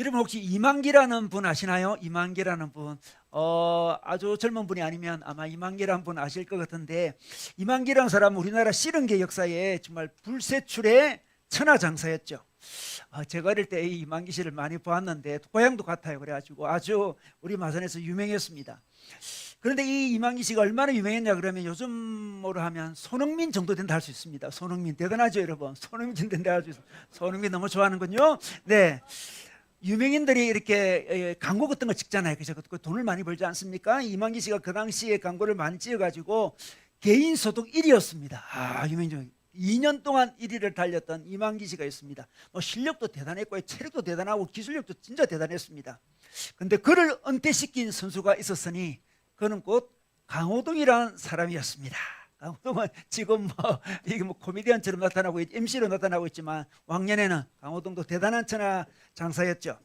여러분 혹시 이만기라는 분 아시나요? 이만기라는 분. 아주 젊은 분이 아니면 아마 이만기라는 분 아실 것 같은데, 이만기라는 사람은 우리나라 씨름계 역사에 정말 불세출의 천하장사였죠. 제가 어릴 때 이 이만기 씨를 많이 보았는데 고향도 같아요. 그래가지고 아주 우리 마산에서 유명했습니다. 그런데 이 이만기 씨가 얼마나 유명했냐 그러면 요즘으로 하면 손흥민 정도 된다 할 수 있습니다. 손흥민 대단하죠, 여러분. 손흥민 정도 된다 할 수 있어요. 손흥민 너무 좋아하는군요. 네. 유명인들이 이렇게 광고 같은 거 찍잖아요. 그래서 그 돈을 많이 벌지 않습니까? 이만기 씨가 그 당시에 광고를 많이 찍어가지고 개인 소득 1위였습니다. 유명인 2년 동안 1위를 달렸던 이만기 씨가 있습니다. 뭐 실력도 대단했고 체력도 대단하고 기술력도 진짜 대단했습니다. 근데 그를 은퇴시킨 선수가 있었으니 그는 곧 강호동이라는 사람이었습니다. 강호동은 지금 이게 코미디언처럼 나타나고 MC로 나타나고 있지만 왕년에는 강호동도 대단한 천하 장사였죠.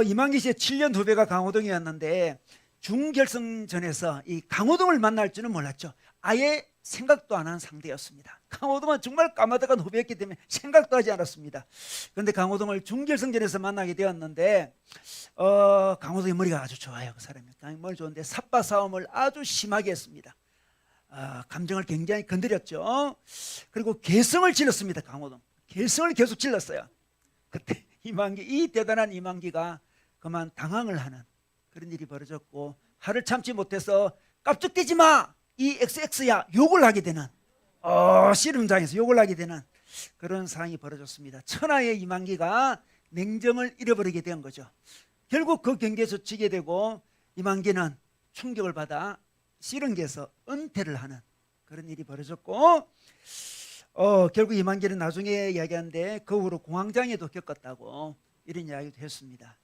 이만기 씨의 7년 후배가 강호동이었는데 중결승전에서 이 강호동을 만날 줄은 몰랐죠. 아예 생각도 안 한 상대였습니다. 강호동은 정말 까마득한 후배였기 때문에 생각도 하지 않았습니다. 그런데 강호동을 중결승전에서 만나게 되었는데 강호동의 머리가 아주 좋아요. 그 사람이 머리 좋은데 삿바 싸움을 아주 심하게 했습니다. 감정을 굉장히 건드렸죠. 그리고 개성을 질렀습니다. 강호동 개성을 계속 질렀어요. 그때 이 대단한 이만기가 그만 당황을 하는 그런 일이 벌어졌고, 화를 참지 못해서 깝죽대지 마, 이 XX야 욕을 하게 되는, 씨름장에서 욕을 하게 되는 그런 상황이 벌어졌습니다. 천하의 이만기가 냉정을 잃어버리게 된 거죠. 결국 그 경기에서 지게 되고 이만기는 충격을 받아 씨름계에서 은퇴를 하는 그런 일이 벌어졌고, 결국 이만기는 나중에 이야기하는데 그 후로 공황장애도 겪었다고 이런 이야기도 했습니다.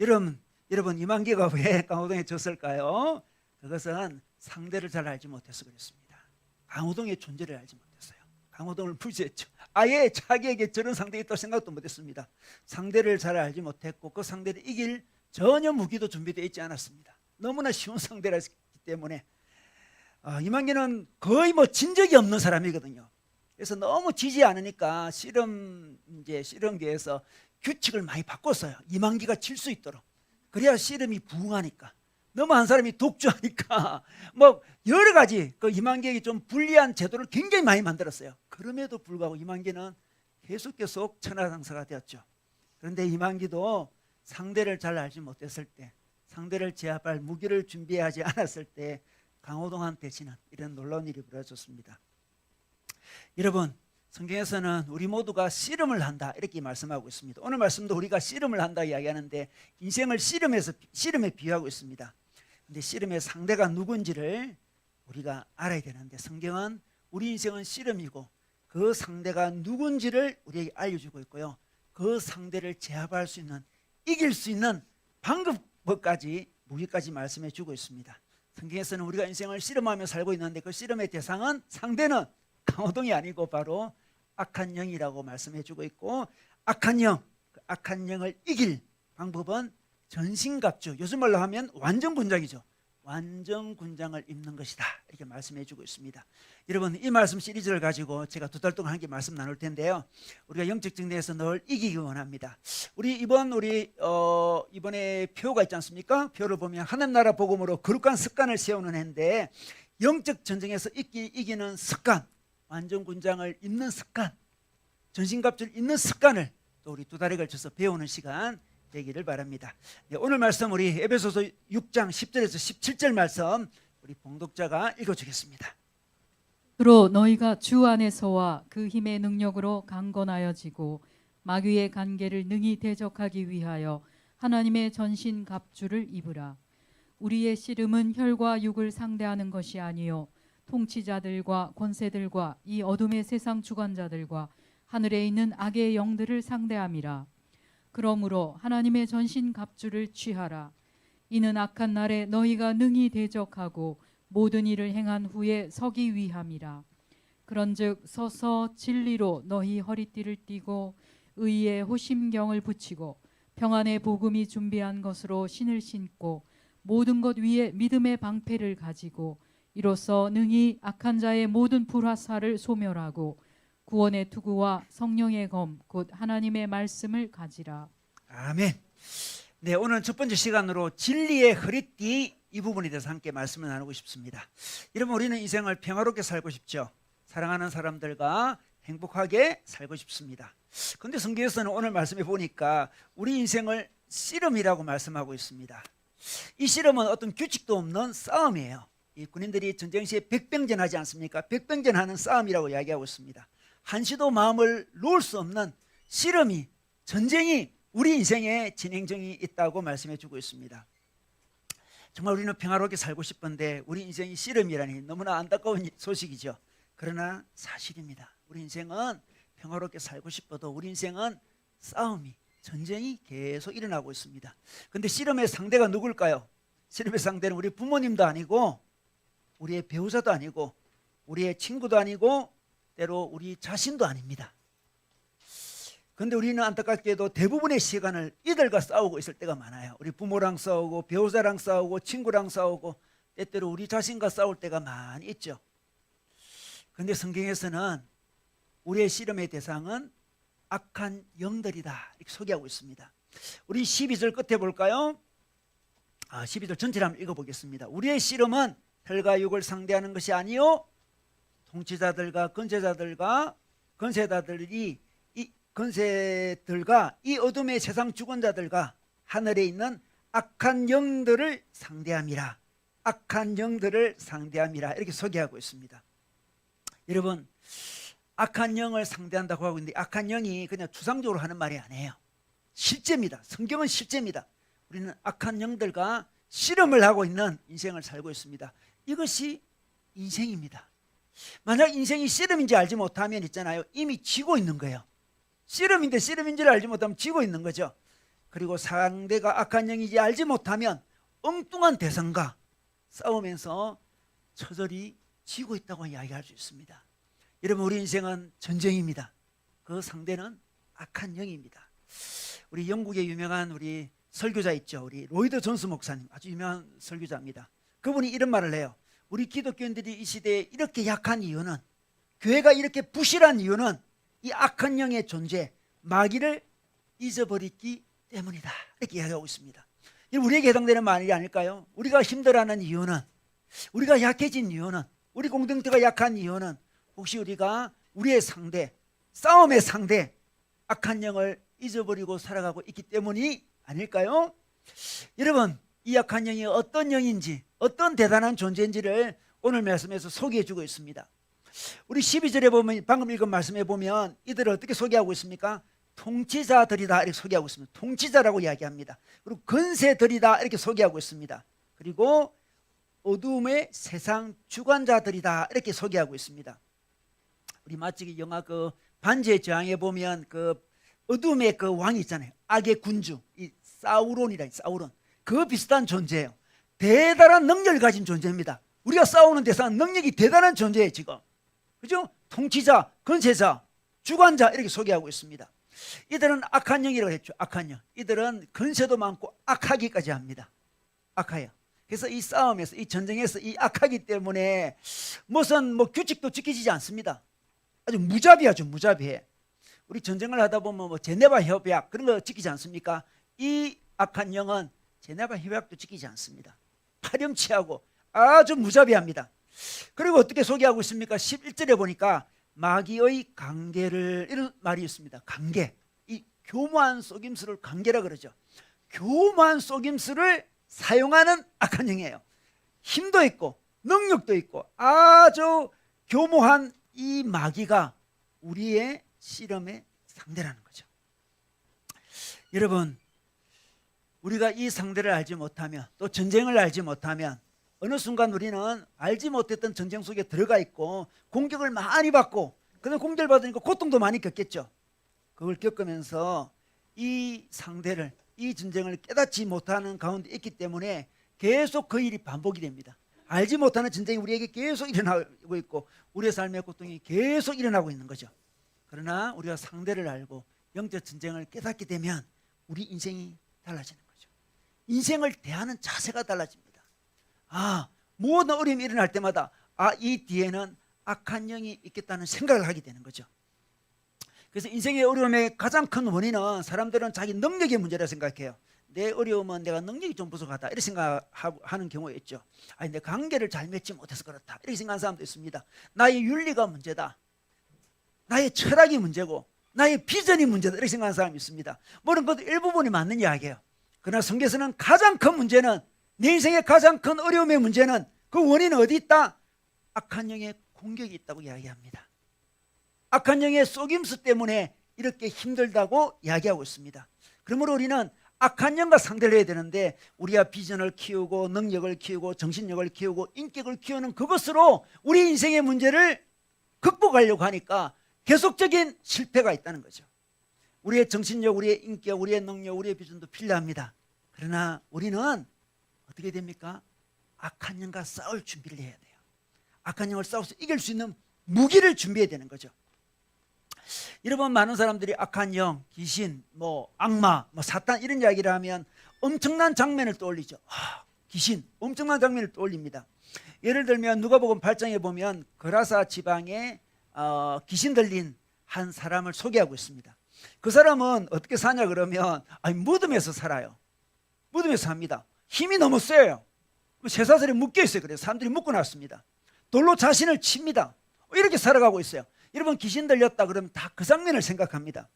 여러분 이만기가 왜 강호동에 졌을까요? 그것은 상대를 잘 알지 못해서 그렇습니다. 강호동의 존재를 알지 못했어요. 강호동을 무시했죠. 아예 자기에게 저런 상대가 있다고 생각도 못했습니다. 상대를 잘 알지 못했고 그 상대를 이길 전혀 무기도 준비되어 있지 않았습니다. 너무나 쉬운 상대라기 때문에 이만기는 거의 진 적이 없는 사람이거든요. 그래서 너무 지지 않으니까 씨름계에서 규칙을 많이 바꿨어요. 이만기가 질 수 있도록. 그래야 씨름이 부흥하니까. 너무 한 사람이 독주하니까 여러 가지 그 이만기에게 좀 불리한 제도를 굉장히 많이 만들었어요. 그럼에도 불구하고 이만기는 계속 천하장사가 되었죠. 그런데 이만기도 상대를 잘 알지 못했을 때, 상대를 제압할 무기를 준비하지 않았을 때 강호동한테 지는 이런 놀라운 일이 벌어졌습니다. 여러분, 성경에서는 우리 모두가 씨름을 한다 이렇게 말씀하고 있습니다. 오늘 말씀도 우리가 씨름을 한다 이야기하는데 인생을 씨름에 비유하고 있습니다. 근데 씨름의 상대가 누군지를 우리가 알아야 되는데 성경은 우리 인생은 씨름이고 그 상대가 누군지를 우리에게 알려주고 있고요. 그 상대를 제압할 수 있는, 이길 수 있는 방법까지, 무기까지 말씀해 주고 있습니다. 성경에서는 우리가 인생을 씨름하며 살고 있는데 그 씨름의 대상은, 상대는 강호동이 아니고 바로 악한 영이라고 말씀해 주고 있고, 악한 영을 이길 방법은 전신갑주, 요즘 말로 하면 완전군장이죠. 완전군장을 입는 것이다 이렇게 말씀해 주고 있습니다. 여러분, 이 말씀 시리즈를 가지고 제가 2달 동안 함께 말씀 나눌 텐데요. 우리가 영적 정리에서 늘 이기기 원합니다. 이번에 표가 있지 않습니까? 표를 보면 하나님 나라 복음으로 거룩한 습관을 세우는 해인데, 영적 전쟁에서 이기는 습관, 완전군장을 입는 습관, 전신갑주를 입는 습관을 또 우리 2달에 걸쳐서 배우는 시간 되기를 바랍니다. 오늘 말씀 우리 에베소서 6장 10절에서 17절 말씀 우리 봉독자가 읽어주겠습니다. 그로 너희가 주 안에서와 그 힘의 능력으로 강건하여지고 마귀의 간계를 능히 대적하기 위하여 하나님의 전신 갑주를 입으라. 우리의 씨름은 혈과 육을 상대하는 것이 아니요 통치자들과 권세들과 이 어둠의 세상 주관자들과 하늘에 있는 악의 영들을 상대함이라. 그러므로 하나님의 전신 갑주를 취하라. 이는 악한 날에 너희가 능히 대적하고 모든 일을 행한 후에 서기 위함이라. 그런즉 서서 진리로 너희 허리띠를 띠고 의의 호심경을 붙이고 평안의 복음이 준비한 것으로 신을 신고 모든 것 위에 믿음의 방패를 가지고 이로써 능히 악한 자의 모든 불화살을 소멸하고 구원의 투구와 성령의 검 곧 하나님의 말씀을 가지라. 아멘. 네, 오늘 첫 번째 시간으로 진리의 허리띠 이 부분에 대해서 함께 말씀을 나누고 싶습니다. 여러분, 우리는 인생을 평화롭게 살고 싶죠. 사랑하는 사람들과 행복하게 살고 싶습니다. 그런데 성경에서는 오늘 말씀해 보니까 우리 인생을 씨름이라고 말씀하고 있습니다. 이 씨름은 어떤 규칙도 없는 싸움이에요. 이 군인들이 전쟁 시에 백병전 하지 않습니까? 백병전 하는 싸움이라고 이야기하고 있습니다. 한시도 마음을 놓을 수 없는 씨름이, 전쟁이 우리 인생에 진행 중이 있다고 말씀해 주고 있습니다. 정말 우리는 평화롭게 살고 싶은데 우리 인생이 씨름이라니 너무나 안타까운 소식이죠. 그러나 사실입니다. 우리 인생은 평화롭게 살고 싶어도 우리 인생은 싸움이, 전쟁이 계속 일어나고 있습니다. 그런데 씨름의 상대가 누굴까요? 씨름의 상대는 우리 부모님도 아니고 우리의 배우자도 아니고 우리의 친구도 아니고 때로 우리 자신도 아닙니다. 그런데 우리는 안타깝게도 대부분의 시간을 이들과 싸우고 있을 때가 많아요. 우리 부모랑 싸우고 배우자랑 싸우고 친구랑 싸우고 때때로 우리 자신과 싸울 때가 많이 있죠. 그런데 성경에서는 우리의 씨름의 대상은 악한 영들이다 이렇게 소개하고 있습니다. 우리 12절 끝에 볼까요? 12절 전체를 한번 읽어보겠습니다. 우리의 씨름은 혈과 육을 상대하는 것이 아니요 통치자들과 건세들과 이 어둠의 세상 주권자들과 하늘에 있는 악한 영들을 상대함이라. 악한 영들을 상대함이라 이렇게 소개하고 있습니다. 여러분, 악한 영을 상대한다고 하고 있는데 악한 영이 그냥 추상적으로 하는 말이 아니에요. 실제입니다. 성경은 실제입니다. 우리는 악한 영들과 씨름을 하고 있는 인생을 살고 있습니다. 이것이 인생입니다. 만약 인생이 씨름인지 알지 못하면 있잖아요, 이미 지고 있는 거예요. 씨름인데 씨름인지를 알지 못하면 지고 있는 거죠. 그리고 상대가 악한 영인지 알지 못하면 엉뚱한 대상과 싸우면서 처절히 지고 있다고 이야기할 수 있습니다. 여러분, 우리 인생은 전쟁입니다. 그 상대는 악한 영입니다. 우리 영국의 유명한 우리 설교자 있죠. 우리 로이드 존스 목사님, 아주 유명한 설교자입니다. 그분이 이런 말을 해요. 우리 기독교인들이 이 시대에 이렇게 약한 이유는, 교회가 이렇게 부실한 이유는 이 악한 영의 존재, 마귀를 잊어버렸기 때문이다 이렇게 이야기하고 있습니다. 우리에게 해당되는 말이 아닐까요? 우리가 힘들어하는 이유는, 우리가 약해진 이유는, 우리 공동체가 약한 이유는 혹시 우리가 우리의 상대, 싸움의 상대 악한 영을 잊어버리고 살아가고 있기 때문이 아닐까요? 여러분, 이 악한 영이 어떤 영인지, 어떤 대단한 존재인지를 오늘 말씀에서 소개해 주고 있습니다. 우리 12절에 보면, 방금 읽은 말씀에 보면 이들을 어떻게 소개하고 있습니까? 통치자들이다 이렇게 소개하고 있습니다. 통치자라고 이야기합니다. 그리고 건세들이다 이렇게 소개하고 있습니다. 그리고 어둠의 세상 주관자들이다 이렇게 소개하고 있습니다. 우리 마치 영화 그 반지의 제왕에 보면 그 어둠의 그 왕이 있잖아요. 악의 군주, 이 사우론이다. 사우론. 그 비슷한 존재예요. 대단한 능력을 가진 존재입니다. 우리가 싸우는 대상은 능력이 대단한 존재예요 지금. 그죠? 통치자, 건세자, 주관자 이렇게 소개하고 있습니다. 이들은 악한 영이라고 했죠. 악한 영. 이들은 건세도 많고 악하기까지 합니다. 악해요. 그래서 이 싸움에서, 이 전쟁에서 이 악하기 때문에 무슨 규칙도 지켜지지 않습니다. 아주 무자비하죠. 무자비해. 우리 전쟁을 하다 보면 제네바 협약 그런 거 지키지 않습니까? 이 악한 영은 제네바 협약도 지키지 않습니다. 파렴치하고 아주 무자비합니다. 그리고 어떻게 소개하고 있습니까? 11절에 보니까 마귀의 관계를, 이런 말이 있습니다. 관계. 이 교묘한 속임수를 관계라 그러죠. 교묘한 속임수를 사용하는 악한 영이에요. 힘도 있고 능력도 있고 아주 교묘한 이 마귀가 우리의 씨름의 상대라는 거죠. 여러분, 우리가 이 상대를 알지 못하면, 또 전쟁을 알지 못하면 어느 순간 우리는 알지 못했던 전쟁 속에 들어가 있고 공격을 많이 받고, 그다음에 공격을 받으니까 고통도 많이 겪겠죠. 그걸 겪으면서 이 상대를, 이 전쟁을 깨닫지 못하는 가운데 있기 때문에 계속 그 일이 반복이 됩니다. 알지 못하는 전쟁이 우리에게 계속 일어나고 있고 우리의 삶의 고통이 계속 일어나고 있는 거죠. 그러나 우리가 상대를 알고 영적 전쟁을 깨닫게 되면 우리 인생이 달라지는 거죠. 인생을 대하는 자세가 달라집니다. 모든 어려움이 일어날 때마다 이 뒤에는 악한 영이 있겠다는 생각을 하게 되는 거죠. 그래서 인생의 어려움의 가장 큰 원인은 사람들은 자기 능력의 문제라 생각해요. 내 어려움은 내가 능력이 좀 부족하다 이렇게 생각하는 경우가 있죠. 아니 내 관계를 잘 맺지 못해서 그렇다 이렇게 생각하는 사람도 있습니다. 나의 윤리가 문제다, 나의 철학이 문제고 나의 비전이 문제다 이렇게 생각하는 사람이 있습니다. 물론 그것도 일부분이 맞는 이야기예요. 그러나 성경에서는 가장 큰 문제는, 내 인생의 가장 큰 어려움의 문제는 그 원인은 어디 있다? 악한 영의 공격이 있다고 이야기합니다. 악한 영의 속임수 때문에 이렇게 힘들다고 이야기하고 있습니다. 그러므로 우리는 악한 영과 상대를 해야 되는데, 우리가 비전을 키우고 능력을 키우고 정신력을 키우고 인격을 키우는 그것으로 우리 인생의 문제를 극복하려고 하니까 계속적인 실패가 있다는 거죠. 우리의 정신력, 우리의 인격, 우리의 능력, 우리의 비전도 필요합니다. 그러나 우리는 어떻게 됩니까? 악한 영과 싸울 준비를 해야 돼요. 악한 영을 싸워서 이길 수 있는 무기를 준비해야 되는 거죠. 여러분, 많은 사람들이 악한 영, 귀신, 악마, 사탄 이런 이야기를 하면 엄청난 장면을 떠올리죠. 귀신, 엄청난 장면을 떠올립니다. 예를 들면 누가복음 8장에 보면 거라사 지방에 귀신 들린 한 사람을 소개하고 있습니다. 그 사람은 어떻게 사냐 그러면 무덤에서 살아요. 무덤에서 삽니다. 힘이 너무 세요. 쇠사슬에 묶여 있어요. 그래서 사람들이 묶어 놨습니다. 돌로 자신을 칩니다. 이렇게 살아가고 있어요. 여러분, 귀신 들렸다 그러면 다 그 장면을 생각합니다.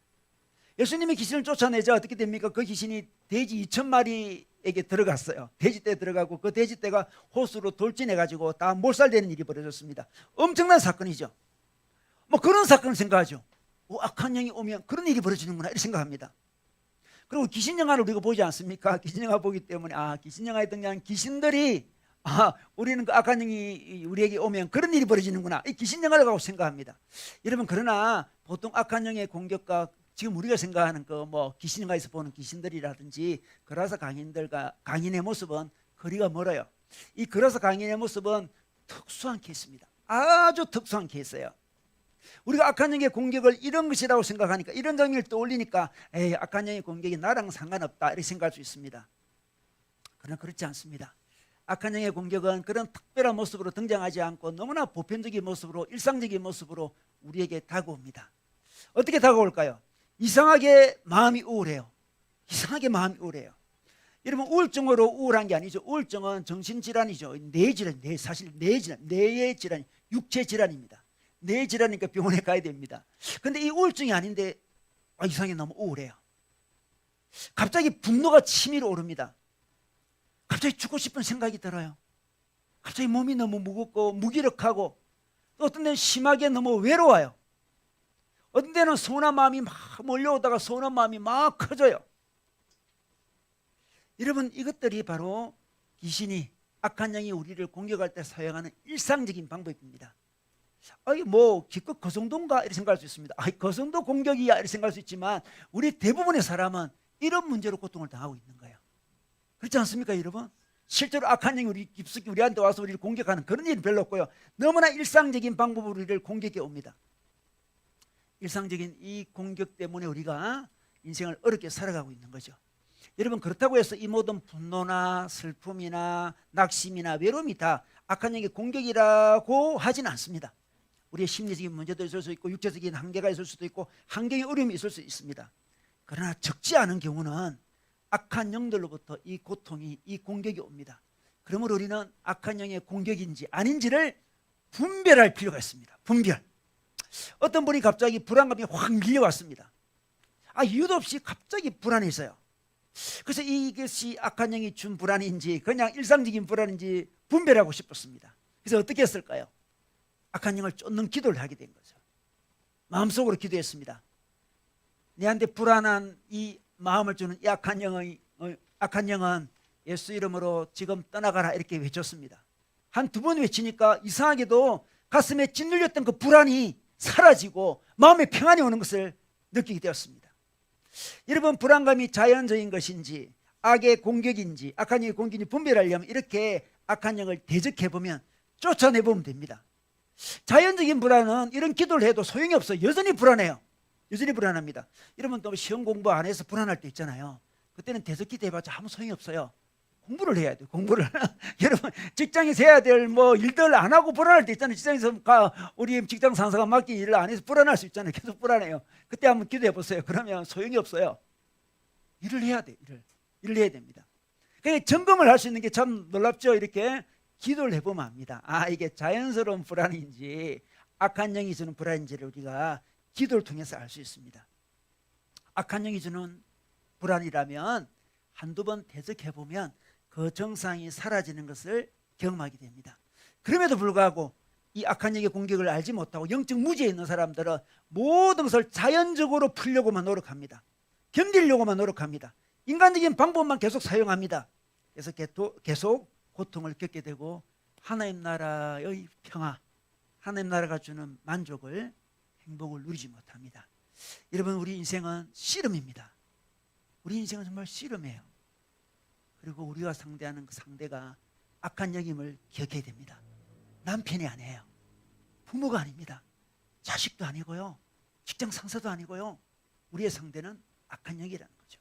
예수님이 귀신을 쫓아내자 어떻게 됩니까? 그 귀신이 돼지 2,000마리에게 들어갔어요. 돼지떼에 들어가고 그 돼지떼가 호수로 돌진해가지고 다 몰살되는 일이 벌어졌습니다. 엄청난 사건이죠. 그런 사건을 생각하죠. 악한 영이 오면 그런 일이 벌어지는구나 이렇게 생각합니다. 그리고 귀신 영화를 우리가 보지 않습니까? 귀신 영화 보기 때문에 귀신 영화에 등장한 귀신들이 우리는 그 악한 영이 우리에게 오면 그런 일이 벌어지는구나, 이 귀신 영화라고 생각합니다. 여러분, 그러나 보통 악한 영의 공격과 지금 우리가 생각하는 귀신 영화에서 보는 귀신들이라든지 거라사 강인의 모습은 거리가 멀어요. 이 거라사 강인의 모습은 특수한 케이스입니다. 아주 특수한 케이스예요. 우리가 악한 영의 공격을 이런 것이라고 생각하니까, 이런 장면을 떠올리니까 악한 영의 공격이 나랑 상관없다 이렇게 생각할 수 있습니다. 그러나 그렇지 않습니다. 악한 영의 공격은 그런 특별한 모습으로 등장하지 않고 너무나 보편적인 모습으로, 일상적인 모습으로 우리에게 다가옵니다. 어떻게 다가올까요? 이상하게 마음이 우울해요. 이상하게 마음이 우울해요. 여러분, 우울증으로 우울한 게 아니죠. 우울증은 정신질환이죠. 뇌질환, 사실 뇌의 질환, 육체 질환입니다. 뇌 질환이니까 병원에 가야 됩니다. 근데 이 우울증이 아닌데 이상하게 너무 우울해요. 갑자기 분노가 치밀어 오릅니다. 갑자기 죽고 싶은 생각이 들어요. 갑자기 몸이 너무 무겁고 무기력하고, 또 어떤 데는 심하게 너무 외로워요. 어떤 데는 서운한 마음이 막 몰려오다가 서운한 마음이 막 커져요. 여러분, 이것들이 바로 귀신이, 악한 영이 우리를 공격할 때 사용하는 일상적인 방법입니다. 기껏 그 정도인가 이렇게 생각할 수 있습니다. 그 정도 공격이야 이렇게 생각할 수 있지만, 우리 대부분의 사람은 이런 문제로 고통을 당하고 있는 거예요. 그렇지 않습니까, 여러분? 실제로 악한 영이 깊숙이 우리한테 와서 우리를 공격하는 그런 일은 별로 없고요. 너무나 일상적인 방법으로 우리를 공격해 옵니다. 일상적인 이 공격 때문에 우리가 인생을 어렵게 살아가고 있는 거죠. 여러분, 그렇다고 해서 이 모든 분노나 슬픔이나 낙심이나 외로움이 다 악한 영의 공격이라고 하지는 않습니다. 우리의 심리적인 문제도 있을 수 있고 육체적인 한계가 있을 수도 있고 환경의 어려움이 있을 수 있습니다. 그러나 적지 않은 경우는 악한 영들로부터 이 고통이, 이 공격이 옵니다. 그러므로 우리는 악한 영의 공격인지 아닌지를 분별할 필요가 있습니다. 분별. 어떤 분이 갑자기 불안감이 확 밀려왔습니다. 이유도 없이 갑자기 불안해서요. 그래서 이것이 악한 영이 준 불안인지 그냥 일상적인 불안인지 분별하고 싶었습니다. 그래서 어떻게 했을까요? 악한 영을 쫓는 기도를 하게 된 거죠. 마음속으로 기도했습니다. 내한테 불안한 이 마음을 주는 이 악한 영은 예수 이름으로 지금 떠나가라 이렇게 외쳤습니다. 한 두 번 외치니까 이상하게도 가슴에 짓눌렸던 그 불안이 사라지고 마음에 평안이 오는 것을 느끼게 되었습니다. 여러분, 불안감이 자연적인 것인지 악의 공격인지 악한 영의 공격인지 분별하려면 이렇게 악한 영을 대적해보면, 쫓아내보면 됩니다. 자연적인 불안은 이런 기도를 해도 소용이 없어요. 여전히 불안해요. 여전히 불안합니다. 여러분, 또 시험 공부 안 해서 불안할 때 있잖아요. 그때는 대적기도 해봤자 아무 소용이 없어요. 공부를 해야 돼요. 공부를. 여러분, 직장에서 해야 될 일들 안 하고 불안할 때 있잖아요. 직장에서 우리 직장 상사가 맡긴 일을 안 해서 불안할 수 있잖아요. 계속 불안해요. 그때 한번 기도해 보세요. 그러면 소용이 없어요. 일을 해야 돼요. 일을. 일을 해야 됩니다. 그러니까 점검을 할 수 있는 게 참 놀랍죠. 이렇게 기도를 해보면 압니다. 아, 이게 자연스러운 불안인지 악한 영이 주는 불안인지를 우리가 기도를 통해서 알 수 있습니다. 악한 영이 주는 불안이라면 한두 번 대적해보면 그 정상이 사라지는 것을 경험하게 됩니다. 그럼에도 불구하고 이 악한 영의 공격을 알지 못하고 영적 무지에 있는 사람들은 모든 것을 자연적으로 풀려고만 노력합니다. 견디려고만 노력합니다. 인간적인 방법만 계속 사용합니다. 그래서 계속 고통을 겪게 되고 하나님 나라의 평화, 하나님 나라가 주는 만족을, 행복을 누리지 못합니다. 여러분, 우리 인생은 씨름입니다. 우리 인생은 정말 씨름이에요. 그리고 우리가 상대하는 그 상대가 악한 영임을 기억해야 됩니다. 남편이 아니에요. 부모가 아닙니다. 자식도 아니고요. 직장 상사도 아니고요. 우리의 상대는 악한 영이라는 거죠.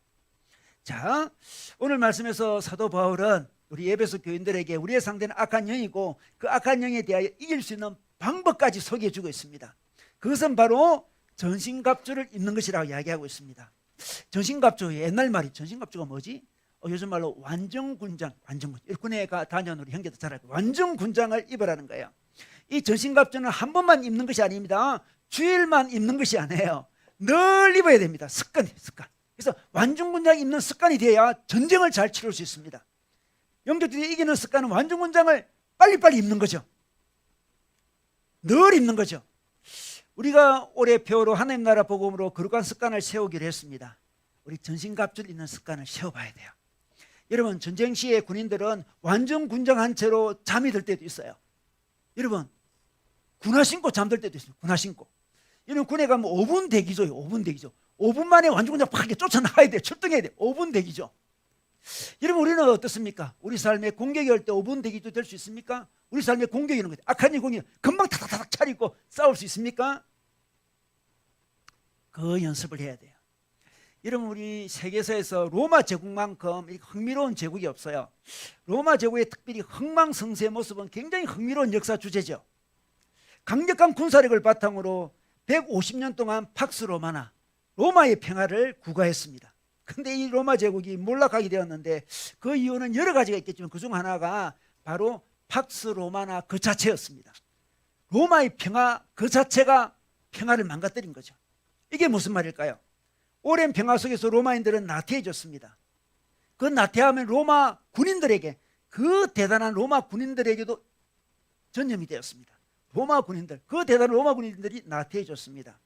자, 오늘 말씀에서 사도 바울은 우리 에베소 교인들에게 우리의 상대는 악한 영이고 그 악한 영에 대하여 이길 수 있는 방법까지 소개해 주고 있습니다. 그것은 바로 전신갑주를 입는 것이라고 이야기하고 있습니다. 전신갑주, 옛날 말이 전신갑주가 뭐지? 요즘 말로 완전군장, 일군에 다녀온 우리 형제도 잘 알고 완전군장을 입으라는 거예요. 이 전신갑주는 한 번만 입는 것이 아닙니다. 주일만 입는 것이 아니에요. 늘 입어야 됩니다. 습관. 그래서 완전군장 입는 습관이 돼야 전쟁을 잘 치를 수 있습니다. 영적들이 이기는 습관은 완전군장을 빨리빨리 입는 거죠. 늘 입는 거죠. 우리가 올해 표로 하나님 나라 복음으로 거룩한 습관을 세우기로 했습니다. 우리 전신갑주를 입는 습관을 세워봐야 돼요. 여러분, 전쟁 시에 군인들은 완전 군장한 채로 잠이 들 때도 있어요. 여러분, 군화 신고 잠들 때도 있어요. 군화 신고. 여러분, 군에 가면 5분 대기죠. 5분 대기죠. 5분 만에 완전 군장 팍 쫓아나가야 돼요. 출동해야 돼요. 5분 대기죠. 여러분, 우리는 어떻습니까? 우리 삶에 공격이 올 때 5분 대기도 될 수 있습니까? 우리 삶에 공격이 오는 거예요. 악한 이 공격 금방 타닥타닥 차리고 싸울 수 있습니까? 그 연습을 해야 돼요. 여러분, 우리 세계사에서 로마 제국만큼 흥미로운 제국이 없어요. 로마 제국의 특별히 흥망성쇠의 모습은 굉장히 흥미로운 역사 주제죠. 강력한 군사력을 바탕으로 150년 동안 팍스 로마나 로마의 평화를 구가했습니다. 근데 이 로마 제국이 몰락하게 되었는데 그 이유는 여러 가지가 있겠지만 그중 하나가 바로 팍스 로마나 그 자체였습니다. 로마의 평화 그 자체가 평화를 망가뜨린 거죠. 이게 무슨 말일까요? 오랜 평화 속에서 로마인들은 나태해졌습니다. 그 나태함은 로마 군인들에게, 그 대단한 로마 군인들에게도 전염이 되었습니다. 로마 군인들, 그 대단한 로마 군인들이 나태해졌습니다.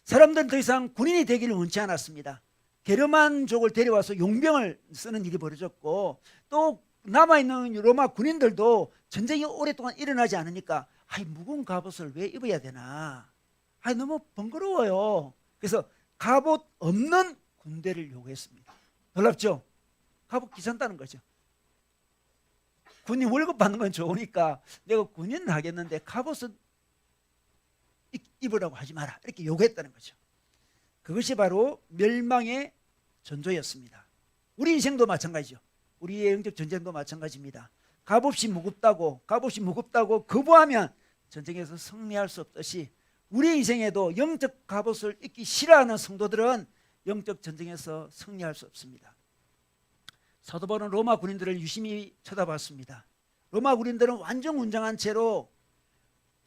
사람들은 더 이상 군인이 되기를 원치 않았습니다. 게르만족을 데려와서 용병을 쓰는 일이 벌어졌고, 또 남아있는 로마 군인들도 전쟁이 오랫동안 일어나지 않으니까 무거운 갑옷을 왜 입어야 되나, 너무 번거로워요. 그래서 갑옷 없는 군대를 요구했습니다. 놀랍죠? 갑옷 귀찮다는 거죠. 군인 월급 받는 건 좋으니까 내가 군인을 하겠는데 갑옷은 입으라고 하지 마라, 이렇게 요구했다는 거죠. 그것이 바로 멸망의 전조였습니다. 우리 인생도 마찬가지죠. 우리의 영적 전쟁도 마찬가지입니다. 갑옷이 무겁다고 거부하면 전쟁에서 승리할 수 없듯이 우리 인생에도 영적 갑옷을 입기 싫어하는 성도들은 영적 전쟁에서 승리할 수 없습니다. 사도 바울은 로마 군인들을 유심히 쳐다봤습니다. 로마 군인들은 완전 군장한 채로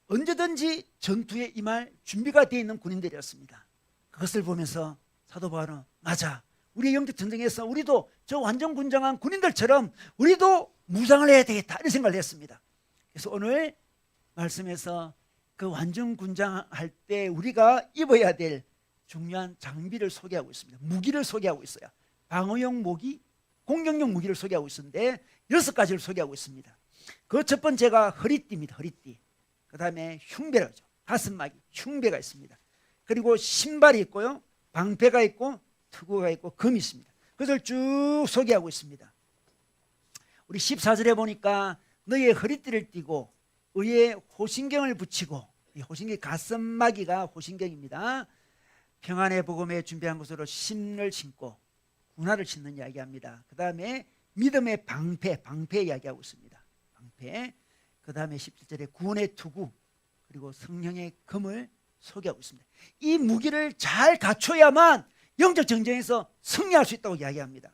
언제든지 전투에 임할 준비가 되어 있는 군인들이었습니다. 그것을 보면서 사도 바울은 맞아, 우리의 영적 전쟁에서 우리도 저 완전 군장한 군인들처럼 우리도 무장을 해야 되겠다, 이런 생각을 했습니다. 그래서 오늘 말씀에서 그 완전 군장할 때 우리가 입어야 될 중요한 장비를 소개하고 있습니다. 무기를 소개하고 있어요. 방어용 무기, 공격용 무기를 소개하고 있는데 6가지를 소개하고 있습니다. 그 첫 번째가 허리띠입니다. 허리띠. 그 다음에 흉배라죠. 가슴막이, 흉배가 있습니다. 그리고 신발이 있고요, 방패가 있고, 투구가 있고, 금이 있습니다. 그것을 쭉 소개하고 있습니다. 우리 14절에 보니까 너의 허리띠를 띠고 의에 호신경을 붙이고, 이 호신경, 가슴막이가 호신경입니다. 평안의 복음에 준비한 것으로 신을 신고 군화를 신는 이야기합니다. 그 다음에 믿음의 방패 이야기하고 있습니다. 방패. 그 다음에 17절에 구원의 투구, 그리고 성령의 금을 소개하고 있습니다. 이 무기를 잘 갖춰야만 영적 전쟁에서 승리할 수 있다고 이야기합니다.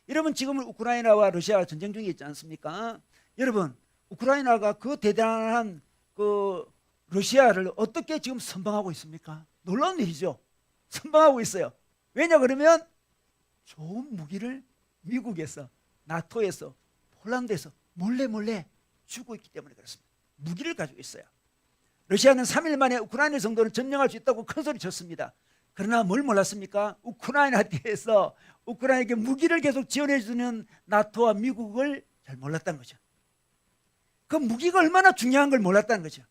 여러분 지금은 우크라이나와 러시아가 전쟁 중에 있지 않습니까? 여러분 우크라이나가 그 대단한 그 러시아를 어떻게 지금 선방하고 있습니까? 놀라운 일이죠. 선방하고 있어요. 왜냐 그러면 좋은 무기를 미국에서, 나토에서, 폴란드에서 몰래 주고 있기 때문에 그렇습니다. 무기를 가지고 있어요. 러시아는 3일 만에 우크라이나 정도는 점령할 수 있다고 큰 소리 쳤습니다. 그러나 뭘 몰랐습니까? 우크라이나 뒤에서 우크라이나에게 무기를 계속 지원해주는 나토와 미국을 잘 몰랐다는 거죠. 그 무기가 얼마나 중요한 걸 몰랐다는 거죠.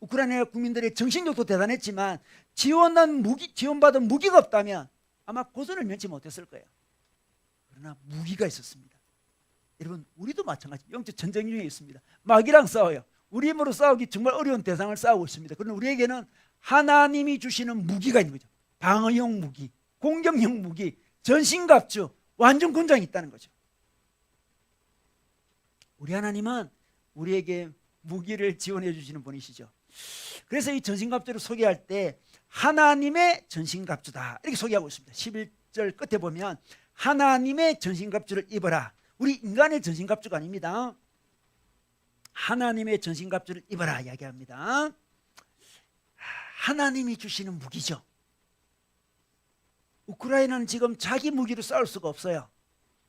우크라이나 국민들의 정신력도 대단했지만 지원받은 무기가 없다면 아마 고선을 면치 못했을 거예요. 그러나 무기가 있었습니다. 여러분 우리도 마찬가지 영적 전쟁 중에 있습니다. 마귀랑 싸워요. 우리 힘으로 싸우기 정말 어려운 대상을 싸우고 있습니다. 그러나 우리에게는 하나님이 주시는 무기가 있는 거죠. 방어용 무기, 공격용 무기, 전신갑주, 완전 군장이 있다는 거죠. 우리 하나님은 우리에게 무기를 지원해 주시는 분이시죠. 그래서 이 전신갑주를 소개할 때 하나님의 전신갑주다 이렇게 소개하고 있습니다. 11절 끝에 보면 하나님의 전신갑주를 입어라. 우리 인간의 전신갑주가 아닙니다. 하나님의 전신갑주를 입어라 이야기합니다. 하나님이 주시는 무기죠. 우크라이나는 지금 자기 무기로 싸울 수가 없어요.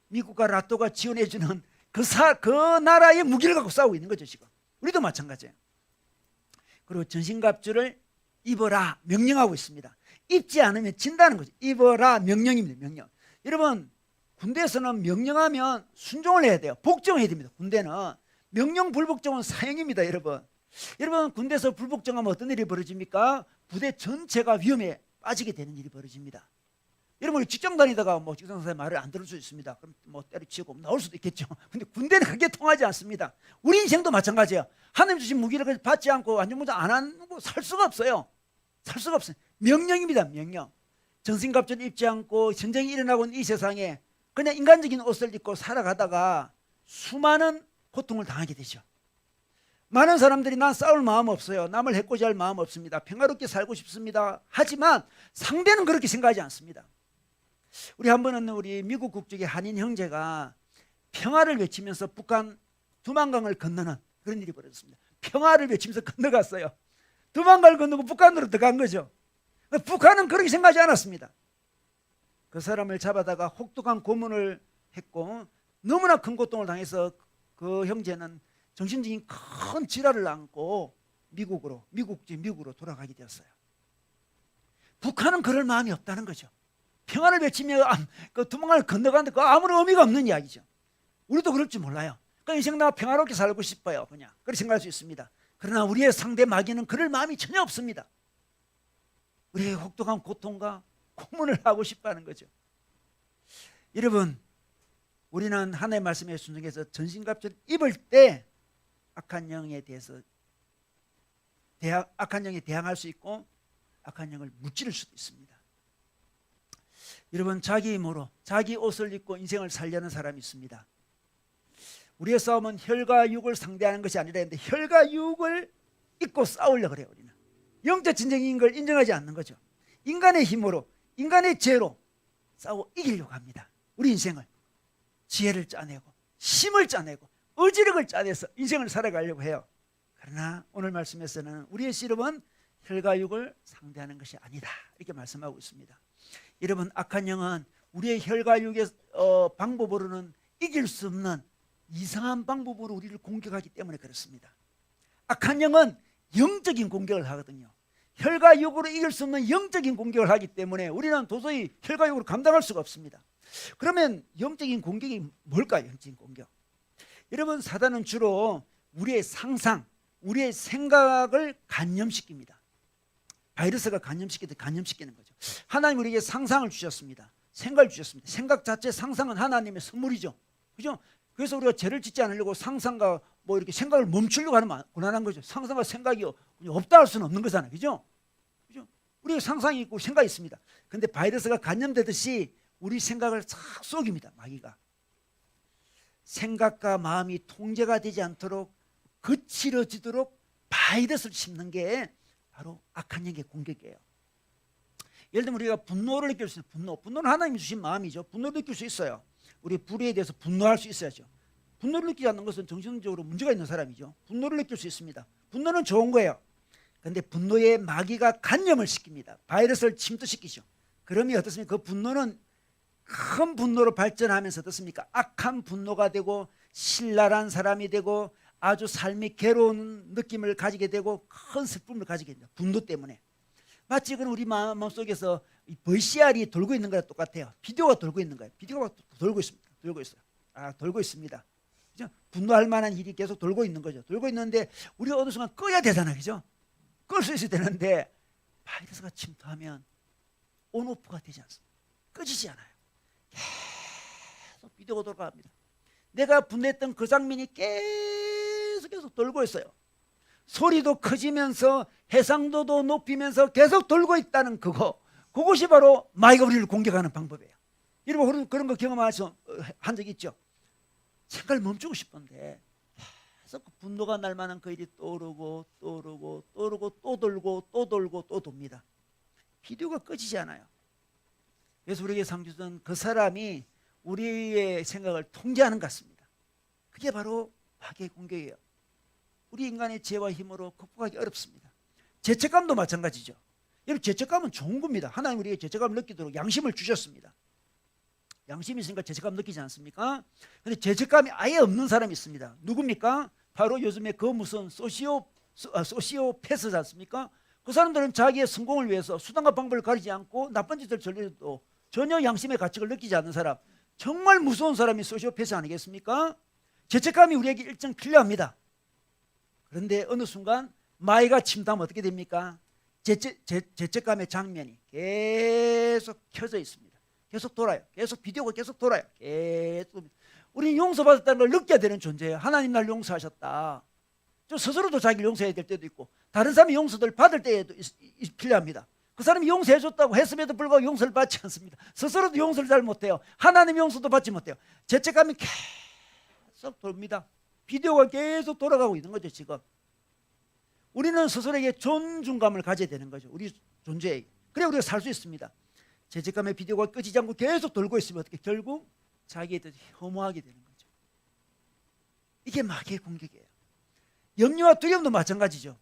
미국과 나토가 지원해주는 그 나라의 무기를 갖고 싸우고 있는 거죠. 지금 우리도 마찬가지예요. 그리고 전신갑주를 입어라 명령하고 있습니다. 입지 않으면 진다는 거죠. 입어라 명령입니다. 명령. 여러분 군대에서는 명령하면 순종을 해야 돼요. 복종해야 됩니다. 군대는 명령 불복종은 사형입니다. 여러분 군대에서 불복종하면 어떤 일이 벌어집니까? 부대 전체가 위험에 빠지게 되는 일이 벌어집니다. 여러분 직장 다니다가 뭐 직장 선생님 말을 안 들을 수 있습니다. 그럼 뭐 때려치우고 나올 수도 있겠죠. 근데 군대는 그게 통하지 않습니다. 우리 인생도 마찬가지예요. 하나님 주신 무기를 받지 않고 안전무장 안 하고 살 수가 없어요. 살 수가 없어요. 명령입니다. 명령. 전신갑주를 입지 않고 전쟁이 일어나고 있는 이 세상에 그냥 인간적인 옷을 입고 살아가다가 수많은 고통을 당하게 되죠. 많은 사람들이 난 싸울 마음 없어요. 남을 해코지 할 마음 없습니다. 평화롭게 살고 싶습니다. 하지만 상대는 그렇게 생각하지 않습니다. 우리 한 번은 우리 미국 국적의 한인 형제가 평화를 외치면서 북한 두만강을 건너는 그런 일이 벌어졌습니다. 평화를 외치면서 건너갔어요. 두만강을 건너고 북한으로 들어간 거죠. 북한은 그렇게 생각하지 않았습니다. 그 사람을 잡아다가 혹독한 고문을 했고 너무나 큰 고통을 당해서 그 형제는 정신적인 큰 질환을 안고 미국으로 돌아가게 되었어요. 북한은 그럴 마음이 없다는 거죠. 평화를 외치며 그 두만강을 건너가는데 그 아무런 의미가 없는 이야기죠. 우리도 그럴 줄 몰라요. 그러니까 인생 나 평화롭게 살고 싶어요. 그냥 그렇게 생각할 수 있습니다. 그러나 우리의 상대 마귀는 그럴 마음이 전혀 없습니다. 우리의 혹독한 고통과 고문을 하고 싶어하는 거죠. 여러분 우리는 하나님의 말씀에 순종해서 전신갑주를 입을 때 악한 영에 대항할 수 있고 악한 영을 무찌를 수도 있습니다. 여러분 자기 힘으로 자기 옷을 입고 인생을 살려는 사람이 있습니다. 우리의 싸움은 혈과 육을 상대하는 것이 아니라 했는데 혈과 육을 입고 싸우려고 그래요. 우리는 영적 전쟁인 걸 인정하지 않는 거죠. 인간의 힘으로 인간의 죄로 싸워 이기려고 합니다. 우리 인생을 지혜를 짜내고 힘을 짜내고 의지력을 짜내서 인생을 살아가려고 해요. 그러나 오늘 말씀에서는 우리의 씨름은 혈과 육을 상대하는 것이 아니다 이렇게 말씀하고 있습니다. 여러분 악한 영은 우리의 혈과 육의 방법으로는 이길 수 없는 이상한 방법으로 우리를 공격하기 때문에 그렇습니다. 악한 영은 영적인 공격을 하거든요. 혈과 육으로 이길 수 없는 영적인 공격을 하기 때문에 우리는 도저히 혈과 육으로 감당할 수가 없습니다. 그러면 영적인 공격이 뭘까요? 영적인 공격. 여러분 사단은 주로 우리의 상상, 우리의 생각을 간염시킵니다. 바이러스가 간염시키는 거죠. 하나님 우리에게 상상을 주셨습니다. 생각을 주셨습니다. 생각 자체 상상은 하나님의 선물이죠. 그죠? 그래서 우리가 죄를 짓지 않으려고 상상과 뭐 이렇게 생각을 멈추려고 하는 고난한 거죠. 상상과 생각이 없다 할 수는 없는 거잖아요. 그죠? 그죠? 우리가 상상이 있고 생각이 있습니다. 그런데 바이러스가 간염되듯이 우리 생각을 싹 쏘깁니다. 마귀가. 생각과 마음이 통제가 되지 않도록 거칠어지도록 바이러스를 심는 게 바로 악한 영의 공격이에요. 예를 들면 우리가 분노를 느낄 수 있어요. 분노는 하나님이 주신 마음이죠. 분노를 느낄 수 있어요. 우리 불의에 대해서 분노할 수 있어야죠. 분노를 느끼지 않는 것은 정신적으로 문제가 있는 사람이죠. 분노를 느낄 수 있습니다. 분노는 좋은 거예요. 그런데 분노에 마귀가 간염을 시킵니다. 바이러스를 침투시키죠. 그러면 어떻습니까? 그 분노는 큰 분노로 발전하면서 어떻습니까? 악한 분노가 되고 신랄한 사람이 되고 아주 삶이 괴로운 느낌을 가지게 되고 큰 슬픔을 가지게 됩니다. 분노 때문에. 마치 그런 우리 마음속에서 VCR이 돌고 있는 거랑 똑같아요. 비디오가 돌고 있는 거예요. 비디오가 돌고 있습니다. 돌고 있어요. 돌고 있습니다. 그죠? 분노할 만한 일이 계속 돌고 있는 거죠. 돌고 있는데 우리가 어느 순간 꺼야 되잖아요. 그죠? 끌 수 있어야 되는데 바이러스가 침투하면 온오프가 되지 않습니다. 꺼지지 않아요. 계속 비디오가 돌아갑니다. 내가 분노했던 그 장면이 계속 돌고 있어요. 소리도 커지면서 해상도도 높이면서 계속 돌고 있다는 그것이 바로 마귀가 우리를 공격하는 방법이에요. 여러분 그런 거 경험하셔 한 적 있죠? 생각을 멈추고 싶은데 계속 분노가 날 만한 그 일이 떠오르고 또 돌고 또 돌고 또 돕니다. 비디오가 꺼지지 않아요. 그래서 우리에게 상주는 그 사람이 우리의 생각을 통제하는 것 같습니다. 그게 바로 마귀의 공격이에요. 우리 인간의 죄와 힘으로 극복하기 어렵습니다. 죄책감도 마찬가지죠. 여러분 죄책감은 좋은 겁니다. 하나님 우리에게 죄책감을 느끼도록 양심을 주셨습니다. 양심이 있으니까 죄책감 느끼지 않습니까? 그런데 죄책감이 아예 없는 사람이 있습니다. 누굽니까? 바로 요즘에 그 무슨 소시오패스지 않습니까? 그 사람들은 자기의 성공을 위해서 수단과 방법을 가리지 않고 나쁜 짓을 저질러도 전혀 양심의 가책을 느끼지 않는 사람, 정말 무서운 사람이 소시오패스 아니겠습니까? 죄책감이 우리에게 일정 필요합니다. 그런데 어느 순간 마귀가 침투하면 어떻게 됩니까? 죄책감의 장면이 계속 켜져 있습니다. 계속 돌아요. 계속 비디오가 계속 돌아요. 계속. 우리는 용서받았다는 걸 느껴야 되는 존재예요. 하나님 날 용서하셨다. 저 스스로도 자기를 용서해야 될 때도 있고 다른 사람이 용서를 받을 때에도 필요합니다. 그 사람이 용서해줬다고 했음에도 불구하고 용서를 받지 않습니다. 스스로도 용서를 잘 못해요. 하나님 용서도 받지 못해요. 죄책감이 계속 돕니다. 비디오가 계속 돌아가고 있는 거죠. 지금 우리는 스스로에게 존중감을 가져야 되는 거죠. 우리 존재에게. 그래 우리가 살 수 있습니다. 죄책감의 비디오가 꺼지지 않고 계속 돌고 있으면 어떻게 결국 자기에 대해서 혐오하게 되는 거죠. 이게 마귀의 공격이에요. 염려와 두려움도 마찬가지죠.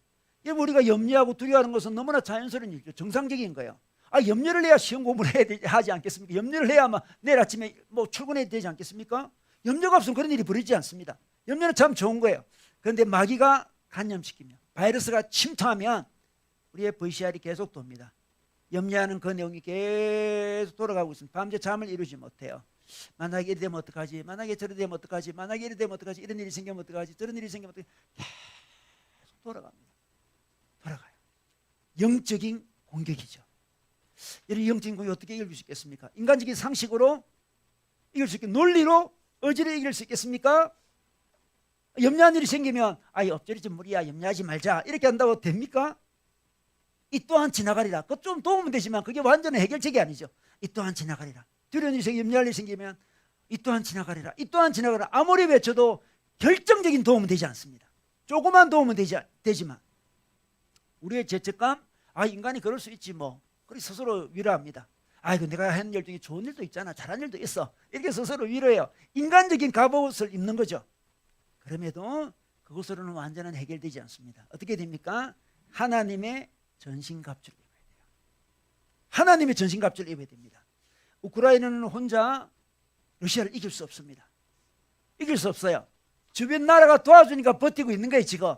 여러분 우리가 염려하고 두려워하는 것은 너무나 자연스러운 일이죠. 정상적인 거예요. 염려를 해야 시험 공부를 하지 않겠습니까? 염려를 해야만 내일 아침에 출근해야 되지 않겠습니까? 염려가 없으면 그런 일이 벌어지지 않습니다. 염려는 참 좋은 거예요. 그런데 마귀가 간염시키면 바이러스가 침투하면 우리의 VCR이 계속 돕니다. 염려하는 그 내용이 계속 돌아가고 있습니다. 밤새 잠을 이루지 못해요. 만약에 이리 되면 어떡하지? 만약에 저리 되면 어떡하지? 만약에 이리 되면 어떡하지? 이런 일이 생기면 어떡하지? 저런 일이 생기면 어떡하지? 계속 돌아갑니다. 돌아가요. 영적인 공격이죠. 이런 영적인 공격이 어떻게 이길 수 있겠습니까? 인간적인 상식으로 이길 수 있겠습니까? 논리로 의지로 이길 수 있겠습니까? 염려한 일이 생기면 엎드리지 무리야 염려하지 말자 이렇게 한다고 됩니까? 이 또한 지나가리라. 그것 좀 도움은 되지만 그게 완전히 해결책이 아니죠. 이 또한 지나가리라. 두려운 일이 생기면 염려할 일이 생기면 이 또한 지나가리라. 이 또한 지나가리라. 아무리 외쳐도 결정적인 도움은 되지 않습니다. 조그만 도움은 되지만 우리의 죄책감 인간이 그럴 수 있지 뭐. 그렇게 스스로 위로합니다. 내가 하는 일 중에 좋은 일도 있잖아. 잘한 일도 있어. 이렇게 스스로 위로해요. 인간적인 갑옷을 입는 거죠. 그럼에도 그것으로는 완전한 해결되지 않습니다. 어떻게 됩니까? 하나님의 전신갑주를 입어야 돼요. 하나님의 전신갑주를 입어야 됩니다. 우크라이나는 혼자 러시아를 이길 수 없습니다. 이길 수 없어요. 주변 나라가 도와주니까 버티고 있는 거예요 지금.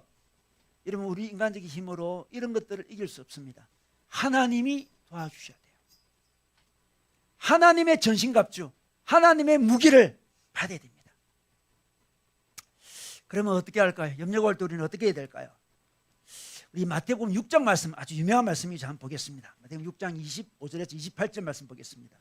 여러분 우리 인간적인 힘으로 이런 것들을 이길 수 없습니다. 하나님이 도와주셔야 돼요. 하나님의 전신갑주, 하나님의 무기를 받아야 됩니다. 그러면 어떻게 할까요? 염려가 올 때 우리는 어떻게 해야 될까요? 우리 마태복음 6장 말씀 아주 유명한 말씀이죠. 한번 보겠습니다. 마태복음 6장 25절에서 28절 말씀 보겠습니다.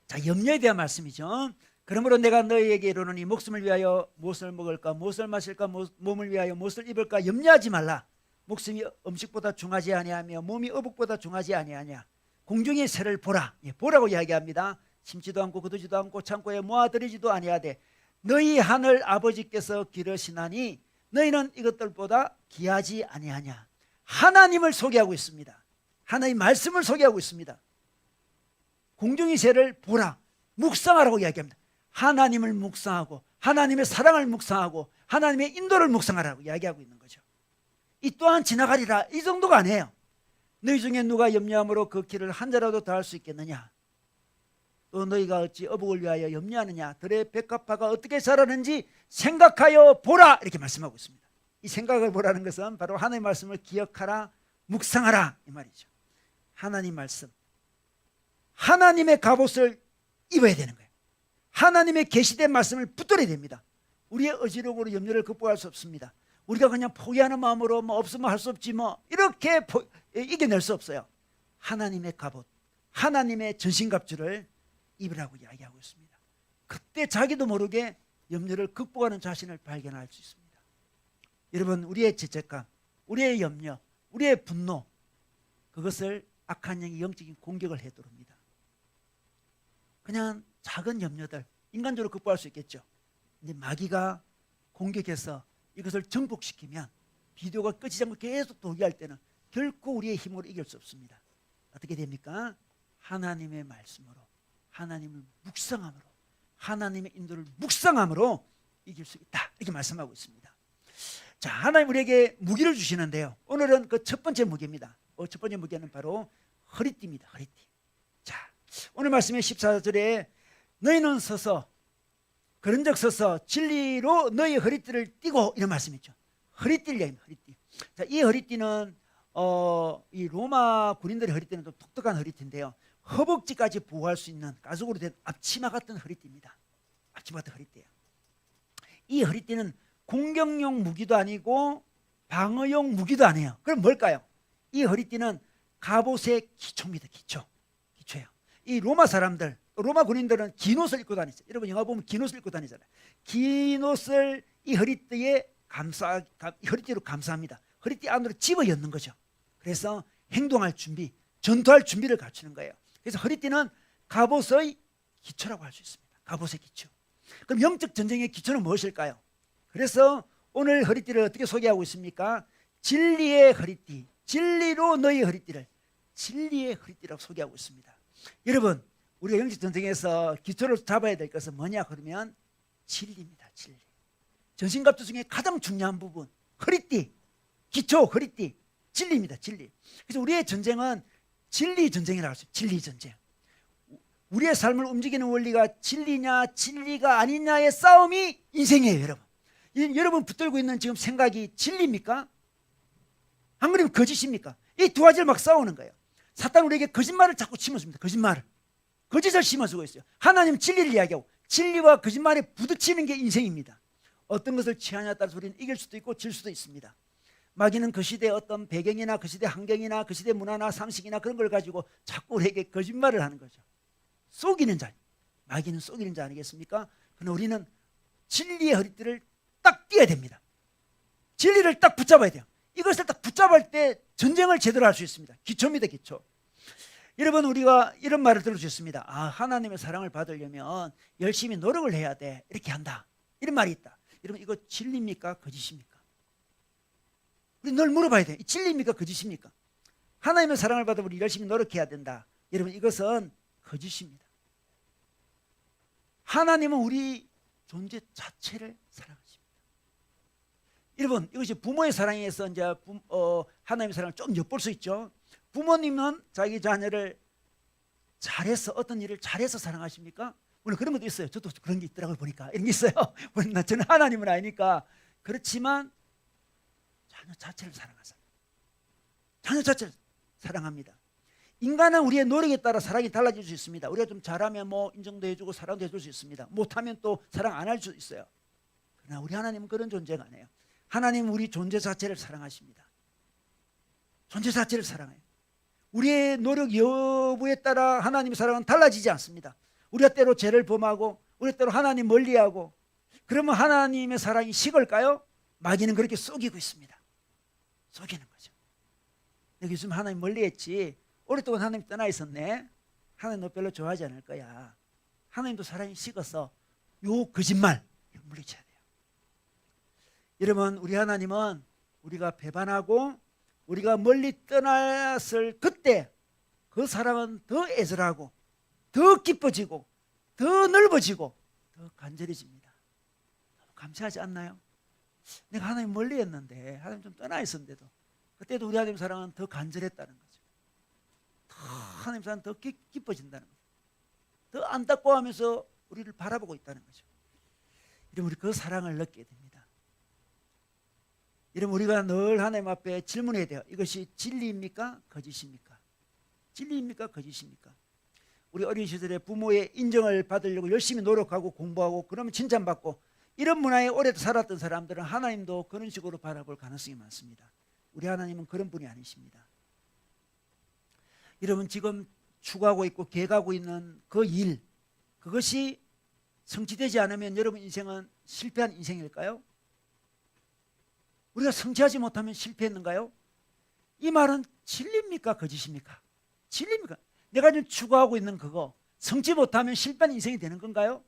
자, 염려에 대한 말씀이죠. 그러므로 내가 너희에게 이르노니 목숨을 위하여 무엇을 먹을까 무엇을 마실까 몸을 위하여 무엇을 입을까 염려하지 말라. 목숨이 음식보다 중하지 아니하며 몸이 어복보다 중하지 아니하냐. 공중의 새를 보라. 보라고 이야기합니다. 심지도 않고 거두지도 않고 창고에 모아들이지도 아니하되 너희 하늘 아버지께서 기르시나니 너희는 이것들보다 귀하지 아니하냐. 하나님을 소개하고 있습니다. 하나님 말씀을 소개하고 있습니다. 공중의 새를 보라. 묵상하라고 이야기합니다. 하나님을 묵상하고 하나님의 사랑을 묵상하고 하나님의 인도를 묵상하라고 이야기하고 있는 거죠. 이 또한 지나가리라, 이 정도가 아니에요. 너희 중에 누가 염려함으로 그 길을 한 자라도 더할 수 있겠느냐? 또 너희가 어찌 어복을 위하여 염려하느냐? 들의 백합화가 어떻게 자라는지 생각하여 보라, 이렇게 말씀하고 있습니다. 이 생각을 보라는 것은 바로 하나님의 말씀을 기억하라, 묵상하라, 이 말이죠. 하나님 말씀, 하나님의 갑옷을 입어야 되는 거예요. 하나님의 계시된 말씀을 붙들어야 됩니다. 우리의 어지러움으로 염려를 극복할 수 없습니다. 우리가 그냥 포기하는 마음으로 뭐 없으면 할 수 없지 뭐 이렇게 이겨낼 수 없어요. 하나님의 갑옷, 하나님의 전신갑주를 입으라고 이야기하고 있습니다. 그때 자기도 모르게 염려를 극복하는 자신을 발견할 수 있습니다. 여러분, 우리의 죄책감, 우리의 염려, 우리의 분노, 그것을 악한 영이 영적인 공격을 해도릅니다. 그냥 작은 염려들 인간적으로 극복할 수 있겠죠. 근데 마귀가 공격해서 이것을 정복시키면 비디오가 꺼지지 않고 계속 도기할 때는 결코 우리의 힘으로 이길 수 없습니다. 어떻게 됩니까? 하나님의 말씀으로, 하나님을 묵상함으로, 하나님의 인도를 묵상함으로 이길 수 있다, 이렇게 말씀하고 있습니다. 자, 하나님 우리에게 무기를 주시는데요, 오늘은 그 첫 번째 무기입니다. 첫 번째 무기는 바로 허리띠입니다. 허리띠. 자, 오늘 말씀의 14절에 너희는 서서 그런즉 서서 진리로 너희 허리띠를 띠고, 이런 말씀이죠. 허리띠를 얘기합니다. 허리띠. 자, 이 허리띠는 이 로마 군인들의 허리띠는 좀 독특한 허리띠인데요, 허벅지까지 보호할 수 있는 가죽으로 된 앞치마 같은 허리띠입니다. 앞치마 같은 허리띠예요. 이 허리띠는 공격용 무기도 아니고 방어용 무기도 아니에요. 그럼 뭘까요? 이 허리띠는 갑옷의 기초입니다. 기초예요. 이 로마 사람들, 로마 군인들은 긴 옷을 입고 다녔어요. 여러분 영화 보면 긴 옷을 입고 다니잖아요. 긴 옷을 이 허리띠에 허리띠로 감싸합니다. 허리띠 안으로 집어 넣는 거죠. 그래서 행동할 준비, 전투할 준비를 갖추는 거예요. 그래서 허리띠는 갑옷의 기초라고 할 수 있습니다. 갑옷의 기초. 그럼 영적 전쟁의 기초는 무엇일까요? 그래서 오늘 허리띠를 어떻게 소개하고 있습니까? 진리의 허리띠, 진리로 너희 허리띠를, 진리의 허리띠라고 소개하고 있습니다. 여러분, 우리가 영적 전쟁에서 기초를 잡아야 될 것은 뭐냐 그러면 진리입니다. 진리. 전신갑주 중에 가장 중요한 부분, 허리띠, 기초, 허리띠, 진리입니다. 진리. 그래서 우리의 전쟁은 진리 전쟁이라고 할 수 있어요. 진리 전쟁. 우리의 삶을 움직이는 원리가 진리냐 진리가 아니냐의 싸움이 인생이에요. 여러분, 여러분 붙들고 있는 지금 생각이 진리입니까? 안 그러면 거짓입니까? 이 두 가지를 막 싸우는 거예요. 사탄 우리에게 거짓말을 자꾸 심어줍니다. 거짓을 심어주고 있어요. 하나님은 진리를 이야기하고, 진리와 거짓말에 부딪히는 게 인생입니다. 어떤 것을 취하냐에 따라서 우리는 이길 수도 있고 질 수도 있습니다. 마귀는 그 시대의 어떤 배경이나 그 시대 환경이나 그 시대 문화나 상식이나 그런 걸 가지고 자꾸 우리에게 거짓말을 하는 거죠. 속이는 자, 마귀는 속이는 자 아니겠습니까? 그러나 우리는 진리의 허리띠를 딱 띄어야 됩니다. 진리를 딱 붙잡아야 돼요. 이것을 딱 붙잡을 때 전쟁을 제대로 할 수 있습니다. 기초입니다. 기초. 여러분, 우리가 이런 말을 들어주셨습니다. 아, 하나님의 사랑을 받으려면 열심히 노력을 해야 돼, 이렇게 한다, 이런 말이 있다. 여러분, 이거 진리입니까? 거짓입니까? 우리 늘 물어봐야 돼요. 진리입니까? 거짓입니까? 하나님의 사랑을 받으면 우리 열심히 노력해야 된다. 여러분, 이것은 거짓입니다. 하나님은 우리 존재 자체를 사랑하십니다. 여러분, 이것이 부모의 사랑에서 이제 하나님의 사랑을 좀 엿볼 수 있죠. 부모님은 자기 자녀를 잘해서, 어떤 일을 잘해서 사랑하십니까? 물론 그런 것도 있어요. 저도 그런 게 있더라고요. 보니까 이런 게 있어요. 저는 하나님은 아니니까. 그렇지만 자녀 자체를 사랑하세요. 자녀 자체를 사랑합니다. 인간은 우리의 노력에 따라 사랑이 달라질 수 있습니다. 우리가 좀 잘하면 뭐 인정도 해주고 사랑도 해줄 수 있습니다. 못하면 또 사랑 안 할 수 있어요. 그러나 우리 하나님은 그런 존재가 아니에요. 하나님은 우리 존재 자체를 사랑하십니다. 존재 자체를 사랑해요. 우리의 노력 여부에 따라 하나님의 사랑은 달라지지 않습니다. 우리가 때로 죄를 범하고, 우리가 때로 하나님 멀리하고, 그러면 하나님의 사랑이 식을까요? 마귀는 그렇게 속이고 있습니다. 속이는 거죠. 내가 요즘 하나님 멀리했지, 오랫동안 하나님 떠나 있었네, 하나님 너 별로 좋아하지 않을 거야, 하나님도 사랑이 식어서, 요 거짓말 물리쳐야 돼요. 여러분, 우리 하나님은 우리가 배반하고 우리가 멀리 떠났을 그때 그 사랑은 더 애절하고 더 깊어지고 더 넓어지고 더 간절해집니다. 감사하지 않나요? 내가 하나님 멀리 했는데, 하나님 좀 떠나 있었는데도 그때도 우리 하나님 사랑은 더 간절했다는 거죠. 더 하나님 사랑은 더 기뻐진다는 거죠. 더 안타까워하면서 우리를 바라보고 있다는 거죠. 이러면 우리 그 사랑을 느끼게 됩니다. 이러면 우리가 늘 하나님 앞에 질문해야 돼요. 이것이 진리입니까? 거짓입니까? 진리입니까? 거짓입니까? 우리 어린 시절에 부모의 인정을 받으려고 열심히 노력하고 공부하고 그러면 칭찬받고 이런 문화에 오래 살았던 사람들은 하나님도 그런 식으로 바라볼 가능성이 많습니다. 우리 하나님은 그런 분이 아니십니다. 여러분 지금 추구하고 있고 계획하고 있는 그 일, 그것이 성취되지 않으면 여러분 인생은 실패한 인생일까요? 우리가 성취하지 못하면 실패했는가요? 이 말은 진리입니까? 거짓입니까? 진리입니까? 내가 지금 추구하고 있는 그거 성취 못하면 실패한 인생이 되는 건가요?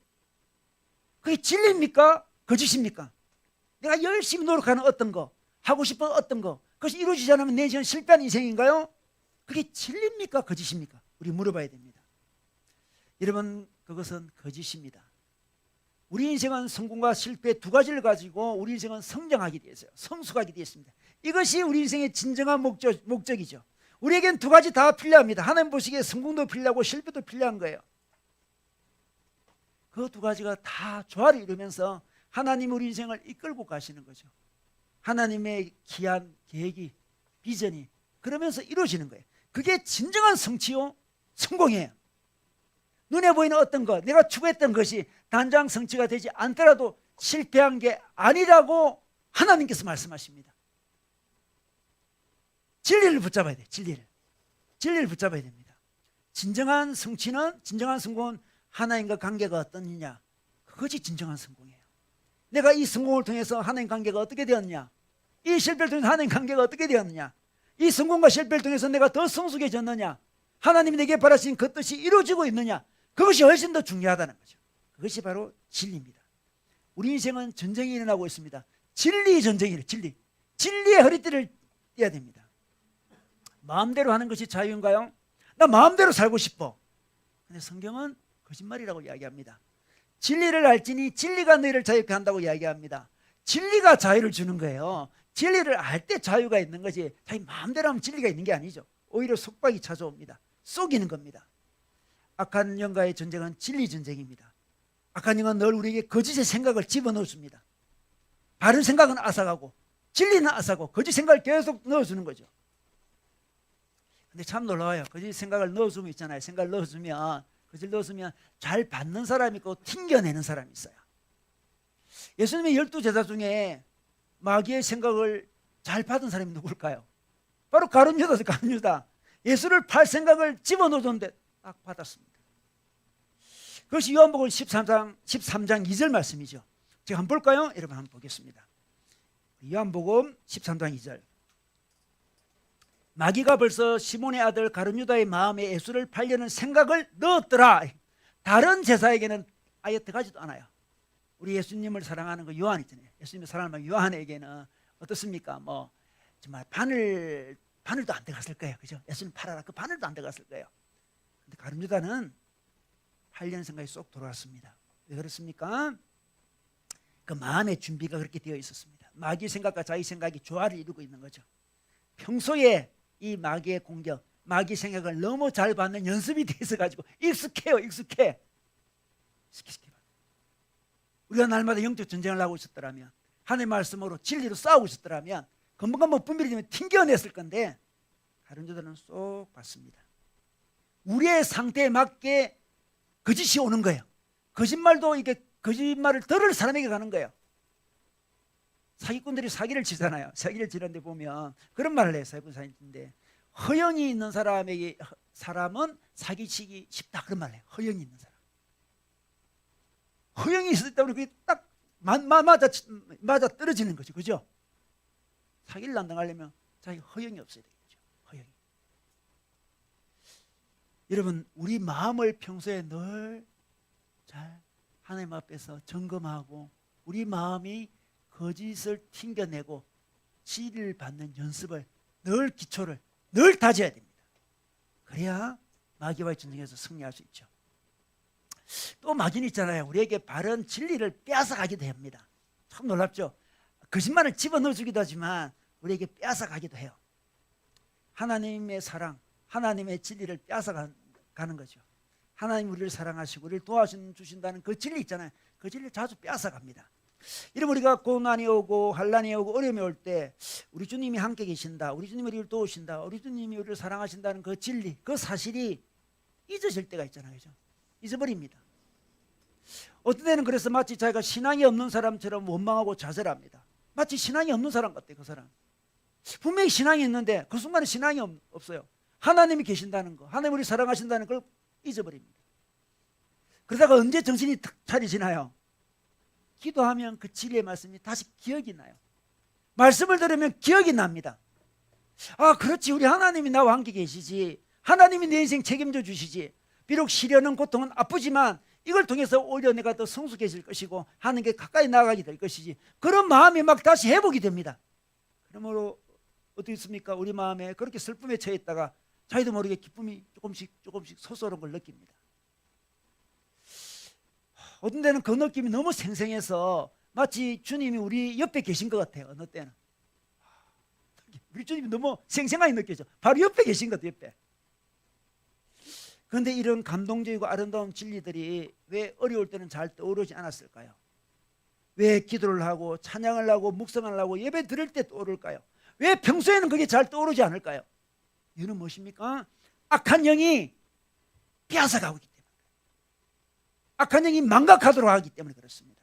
그게 진리입니까? 거짓입니까? 내가 열심히 노력하는 어떤 거, 하고 싶은 어떤 거, 그것이 이루어지지 않으면 내 인생은 실패한 인생인가요? 그게 진리입니까? 거짓입니까? 우리 물어봐야 됩니다. 여러분 그것은 거짓입니다. 우리 인생은 성공과 실패 두 가지를 가지고 우리 인생은 성장하게 되어 있어요. 성숙하게 되어 있습니다. 이것이 우리 인생의 진정한 목적이죠. 우리에겐 두 가지 다 필요합니다. 하나님 보시기에 성공도 필요하고 실패도 필요한 거예요. 그 두 가지가 다 조화를 이루면서 하나님 우리 인생을 이끌고 가시는 거죠. 하나님의 기한 계획이, 비전이 그러면서 이루어지는 거예요. 그게 진정한 성취요, 성공이에요. 눈에 보이는 어떤 것, 내가 추구했던 것이 단장 성취가 되지 않더라도 실패한 게 아니라고 하나님께서 말씀하십니다. 진리를 붙잡아야 돼요. 진리를 붙잡아야 됩니다. 진정한 성취는, 진정한 성공은 하나님과 관계가 어떠느냐, 그것이 진정한 성공이에요. 내가 이 성공을 통해서 하나님 관계가 어떻게 되었느냐, 이 실패를 통해서 하나님 관계가 어떻게 되었느냐, 이 성공과 실패를 통해서 내가 더 성숙해졌느냐, 하나님이 내게 바라신 그 뜻이 이루어지고 있느냐, 그것이 훨씬 더 중요하다는 거죠. 그것이 바로 진리입니다. 우리 인생은 전쟁이 일어나고 있습니다. 진리 전쟁이에요. 진리의 허리띠를 떼야 됩니다. 마음대로 하는 것이 자유인가요? 나 마음대로 살고 싶어. 근데 성경은 거짓말이라고 이야기합니다. 진리를 알지니 진리가 너희를 자유케 한다고 이야기합니다. 진리가 자유를 주는 거예요. 진리를 알 때 자유가 있는 거지, 자기 마음대로 하면 진리가 있는 게 아니죠. 오히려 속박이 찾아옵니다. 속이는 겁니다. 악한 영과의 전쟁은 진리 전쟁입니다. 악한 영은 늘 우리에게 거짓의 생각을 집어넣어줍니다. 바른 생각은 앗아가고 진리는 앗아가고 거짓 생각을 계속 넣어주는 거죠. 근데 참 놀라워요. 거짓 생각을 넣어주면 있잖아요. 생각을 넣어주면, 거짓 넣어주면 잘 받는 사람이 있고 튕겨내는 사람이 있어요. 예수님의 12제자 중에 마귀의 생각을 잘 받은 사람이 누굴까요? 바로 가룟유다죠. 가룟유다. 예수를 팔 생각을 집어넣어줬는데 딱 받았습니다. 그것이 요한복음 13장 2절 말씀이죠. 제가 한번 볼까요? 여러분 한번 보겠습니다. 요한복음 13장 2절. 마귀가 벌써 시몬의 아들 가룟유다의 마음에 예수를 팔려는 생각을 넣었더라. 다른 제사에게는 아예 들어가지도 않아요. 우리 예수님을 사랑하는 그 요한 있잖아요. 예수님을 사랑하는 요한에게는 어떻습니까? 뭐 정말 바늘도 안 들어갔을 거예요. 그죠? 예수님 팔아라. 그 바늘도 안 들어갔을 거예요. 근데 가룟유다는 팔려는 생각이 쏙 들어왔습니다. 왜 그렇습니까? 그 마음의 준비가 그렇게 되어 있었습니다. 마귀 생각과 자기 생각이 조화를 이루고 있는 거죠. 평소에 이 마귀의 공격, 마귀 생각을 너무 잘 받는 연습이 되어 있어가지고 익숙해. 우리가 날마다 영적 전쟁을 하고 있었더라면, 하나님의 말씀으로 진리로 싸우고 있었더라면 금방금방 분별이 되면 튕겨냈을 건데 가룟유다는 쏙 받습니다. 우리의 상태에 맞게 거짓이 오는 거예요. 거짓말도 이게 거짓말을 들을 사람에게 가는 거예요. 사기꾼들이 사기를 치잖아요. 사기를 치는데 보면 그런 말을 해요. 사기꾼인데 허영이 있는 사람은 사기치기 쉽다 그런 말을 해요. 허영이 있는 사람. 허영이 있을 때 그게 딱 맞아 떨어지는 거죠. 그죠? 사기를 안 당하려면 자기 허영이 없어야 되겠죠. 허영이. 여러분 우리 마음을 평소에 늘 잘 하나님 앞에서 점검하고 우리 마음이 거짓을 튕겨내고 진리를 받는 연습을 늘 기초를 늘 다져야 됩니다. 그래야 마귀와의 전쟁에서 승리할 수 있죠. 또 마귀는 있잖아요. 우리에게 바른 진리를 빼앗아가기도 합니다. 참 놀랍죠. 거짓말을 집어넣어주기도 하지만 우리에게 빼앗아가기도 해요. 하나님의 사랑, 하나님의 진리를 빼앗아가는 거죠. 하나님 우리를 사랑하시고 우리를 도와주신다는 그 진리 있잖아요. 그 진리를 자주 빼앗아갑니다. 이러면 우리가 고난이 오고 환난이 오고 어려움이 올 때 우리 주님이 함께 계신다, 우리 주님이 우리를 도우신다, 우리 주님이 우리를 사랑하신다는 그 진리, 그 사실이 잊어질 때가 있잖아요. 그죠? 잊어버립니다. 어떤 때는 그래서 마치 자기가 신앙이 없는 사람처럼 원망하고 좌절합니다. 마치 신앙이 없는 사람 같아요. 그 사람 분명히 신앙이 있는데 그 순간에 신앙이 없어요. 하나님이 계신다는 거, 하나님 우리 사랑하신다는 걸 잊어버립니다. 그러다가 언제 정신이 탁 차리시나요? 기도하면 그 진리의 말씀이 다시 기억이 나요. 말씀을 들으면 기억이 납니다. 아, 그렇지, 우리 하나님이 나와 함께 계시지, 하나님이 내 인생 책임져 주시지. 비록 시련은 고통은 아프지만 이걸 통해서 오히려 내가 더 성숙해질 것이고 하나님께 가까이 나아가게 될 것이지. 그런 마음이 막 다시 회복이 됩니다. 그러므로 어떻게 있습니까? 우리 마음에 그렇게 슬픔에 처해 있다가 자기도 모르게 기쁨이 조금씩 솟아오른 걸 느낍니다. 어떤 때는 그 느낌이 너무 생생해서 마치 주님이 우리 옆에 계신 것 같아요. 어느 때는 우리 주님이 너무 생생하게 느껴져. 바로 옆에 계신 것 같아요. 옆에. 그런데 이런 감동적이고 아름다운 진리들이 왜 어려울 때는 잘 떠오르지 않았을까요? 왜 기도를 하고 찬양을 하고 묵상을 하고 예배 드릴 때 떠오를까요? 왜 평소에는 그게 잘 떠오르지 않을까요? 이유는 무엇입니까? 악한 영이 빼앗아가고 있기 때문에, 악한 영이 망각하도록 하기 때문에 그렇습니다.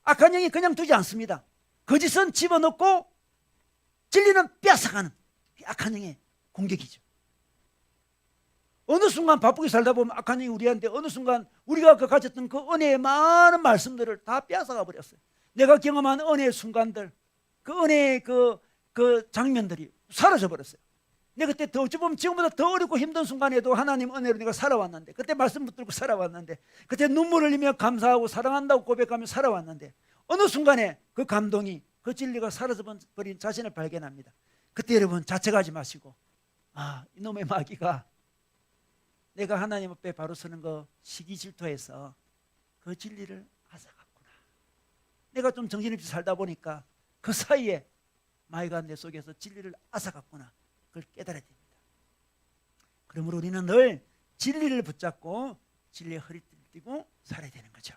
악한 영이 그냥 두지 않습니다. 거짓은 집어넣고 진리는 빼앗아가는 악한 영의 공격이죠. 어느 순간 바쁘게 살다 보면 악한 영이 우리한테 어느 순간 우리가 가졌던 그 은혜의 많은 말씀들을 다 빼앗아가 버렸어요. 내가 경험한 은혜의 순간들, 그 은혜의 그 장면들이 사라져 버렸어요. 내가 그때 더 어찌 보면 지금보다 더 어렵고 힘든 순간에도 하나님 은혜로 내가 살아왔는데, 그때 말씀 붙들고 살아왔는데, 그때 눈물 흘리며 감사하고 사랑한다고 고백하며 살아왔는데, 어느 순간에 그 감동이, 그 진리가 사라져버린 자신을 발견합니다. 그때 여러분 자책하지 마시고, 아, 이놈의 마귀가 내가 하나님 앞에 바로 서는 거 시기 질투해서 그 진리를 앗아갔구나. 내가 좀 정신없이 살다 보니까 그 사이에 마귀가 내 속에서 진리를 앗아갔구나. 그걸 깨달아야 됩니다. 그러므로 우리는 늘 진리를 붙잡고 진리의 허리띠를 띠고 살아야 되는 거죠.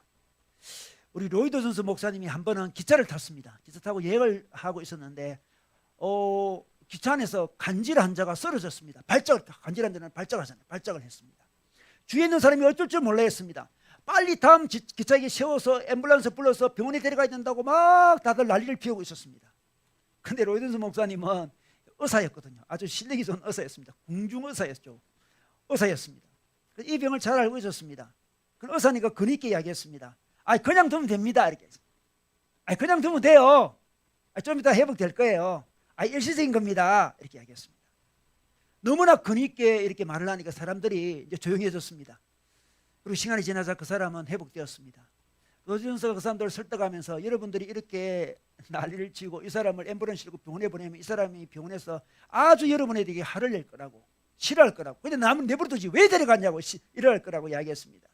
우리 로이드 존스 목사님이 한 번은 기차를 탔습니다. 기차 타고 여행을 하고 있었는데 기차 안에서 간질 환자가 쓰러졌습니다. 간질 환자는 발작을 했습니다. 주위에 있는 사람이 어쩔 줄 몰라 했습니다. 빨리 다음 기차에 세워서 앰뷸런스 불러서 병원에 데려가야 된다고 막 다들 난리를 피우고 있었습니다. 근데 로이드 존스 목사님은 의사였거든요. 아주 실력이 좋은 의사였습니다. 궁중의사였죠. 의사였습니다. 이 병을 잘 알고 있었습니다. 그 의사니까 그니까 이야기했습니다. 아, 그냥 두면 됩니다. 이렇게 해서. 아, 그냥 두면 돼요. 좀 이따 회복될 거예요. 아, 일시적인 겁니다. 이렇게 이야기했습니다. 너무나 그니까 이렇게 말을 하니까 사람들이 이제 조용해졌습니다. 그리고 시간이 지나자 그 사람은 회복되었습니다. 로이드 그 사람들을 설득하면서 여러분들이 이렇게 난리를 치고 이 사람을 앰뷸런스 실고 병원에 보내면 이 사람이 병원에서 아주 여러분에게 화를 낼 거라고, 싫어할 거라고, 근데 남은 내버려두지 왜 데려갔냐고 이럴 거라고 이야기했습니다.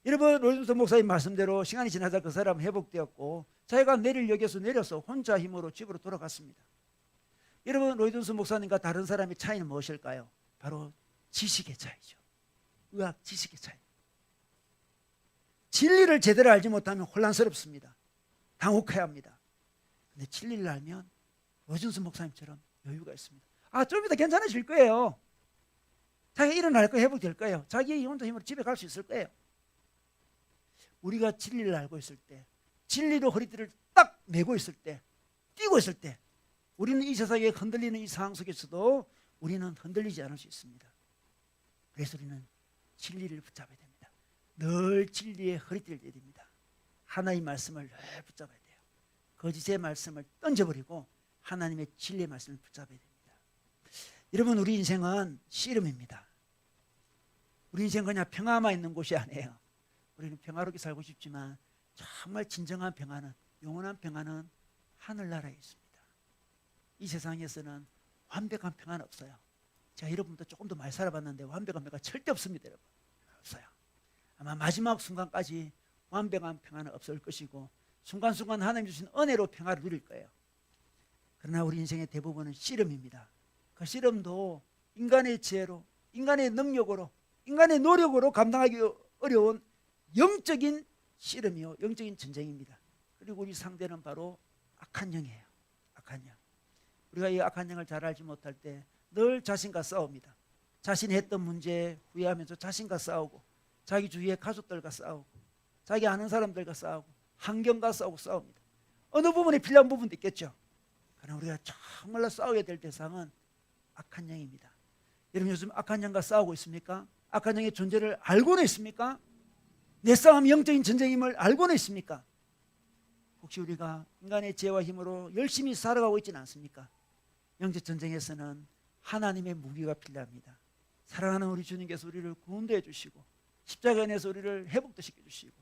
여러분, 로이드 목사님 말씀대로 시간이 지나자 그 사람은 회복되었고 자기가 내릴 역에서 내려서 혼자 힘으로 집으로 돌아갔습니다. 여러분, 로이드 목사님과 다른 사람의 차이는 무엇일까요? 바로 지식의 차이죠. 의학 지식의 차이. 진리를 제대로 알지 못하면 혼란스럽습니다. 당혹해야 합니다. 근데 진리를 알면 로이드 목사님처럼 여유가 있습니다. 아, 좀 이따 괜찮아질 거예요. 자기가 일어날 거예요. 회복될 거예요. 자기 혼자 힘으로 집에 갈 수 있을 거예요. 우리가 진리를 알고 있을 때, 진리로 허리띠를 딱 메고 있을 때, 뛰고 있을 때, 우리는 이 세상에 흔들리는 이 상황 속에서도 우리는 흔들리지 않을 수 있습니다. 그래서 우리는 진리를 붙잡아야 됩니다. 늘 진리의 허리띠를 떼야 됩니다. 하나님의 말씀을 늘 붙잡아야 돼요. 거짓의 말씀을 던져버리고 하나님의 진리의 말씀을 붙잡아야 됩니다. 여러분, 우리 인생은 씨름입니다. 우리 인생은 그냥 평화만 있는 곳이 아니에요. 우리는 평화롭게 살고 싶지만 정말 진정한 평화는, 영원한 평화는 하늘나라에 있습니다. 이 세상에서는 완벽한 평화는 없어요. 제가 여러분도 조금 더 많이 살아봤는데 완벽한 평화가 절대 없습니다. 여러분, 없어요. 아마 마지막 순간까지 완벽한 평안은 없을 것이고 순간순간 하나님 주신 은혜로 평화를 누릴 거예요. 그러나 우리 인생의 대부분은 씨름입니다. 그 씨름도 인간의 지혜로, 인간의 능력으로, 인간의 노력으로 감당하기 어려운 영적인 씨름이요, 영적인 전쟁입니다. 그리고 우리 상대는 바로 악한 영이에요. 악한 영. 우리가 이 악한 영을 잘 알지 못할 때 늘 자신과 싸웁니다. 자신이 했던 문제에 후회하면서 자신과 싸우고, 자기 주위의 가족들과 싸우고, 자기 아는 사람들과 싸우고, 환경과 싸웁니다. 어느 부분에 필요한 부분도 있겠죠. 그러나 우리가 정말로 싸워야 될 대상은 악한 영입니다. 여러분 요즘 악한 영과 싸우고 있습니까? 악한 영의 존재를 알고는 있습니까? 내 싸움이 영적인 전쟁임을 알고는 있습니까? 혹시 우리가 인간의 지혜와 힘으로 열심히 살아가고 있지는 않습니까? 영적 전쟁에서는 하나님의 무기가 필요합니다. 사랑하는 우리 주님께서 우리를 구원도 해주시고 십자가에 내서 우리를 회복도 시켜주시고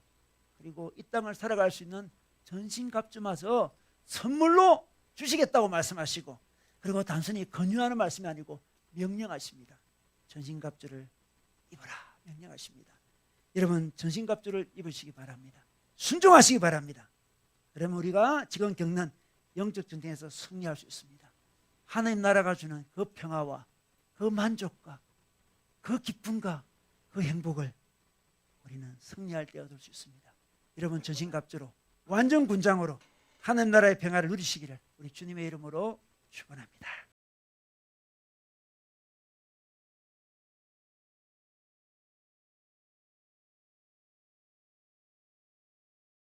그리고 이 땅을 살아갈 수 있는 전신갑주마저 선물로 주시겠다고 말씀하시고 그리고 단순히 권유하는 말씀이 아니고 명령하십니다. 전신갑주를 입어라 명령하십니다. 여러분 전신갑주를 입으시기 바랍니다. 순종하시기 바랍니다. 그러면 우리가 지금 겪는 영적 전쟁에서 승리할 수 있습니다. 하나님 나라가 주는 그 평화와 그 만족과 그 기쁨과 그 행복을 우리는 승리할 때 얻을 수 있습니다. 여러분 전신갑주로 완전 군장으로 하나님 나라의 평화를 누리시기를 우리 주님의 이름으로 축원합니다.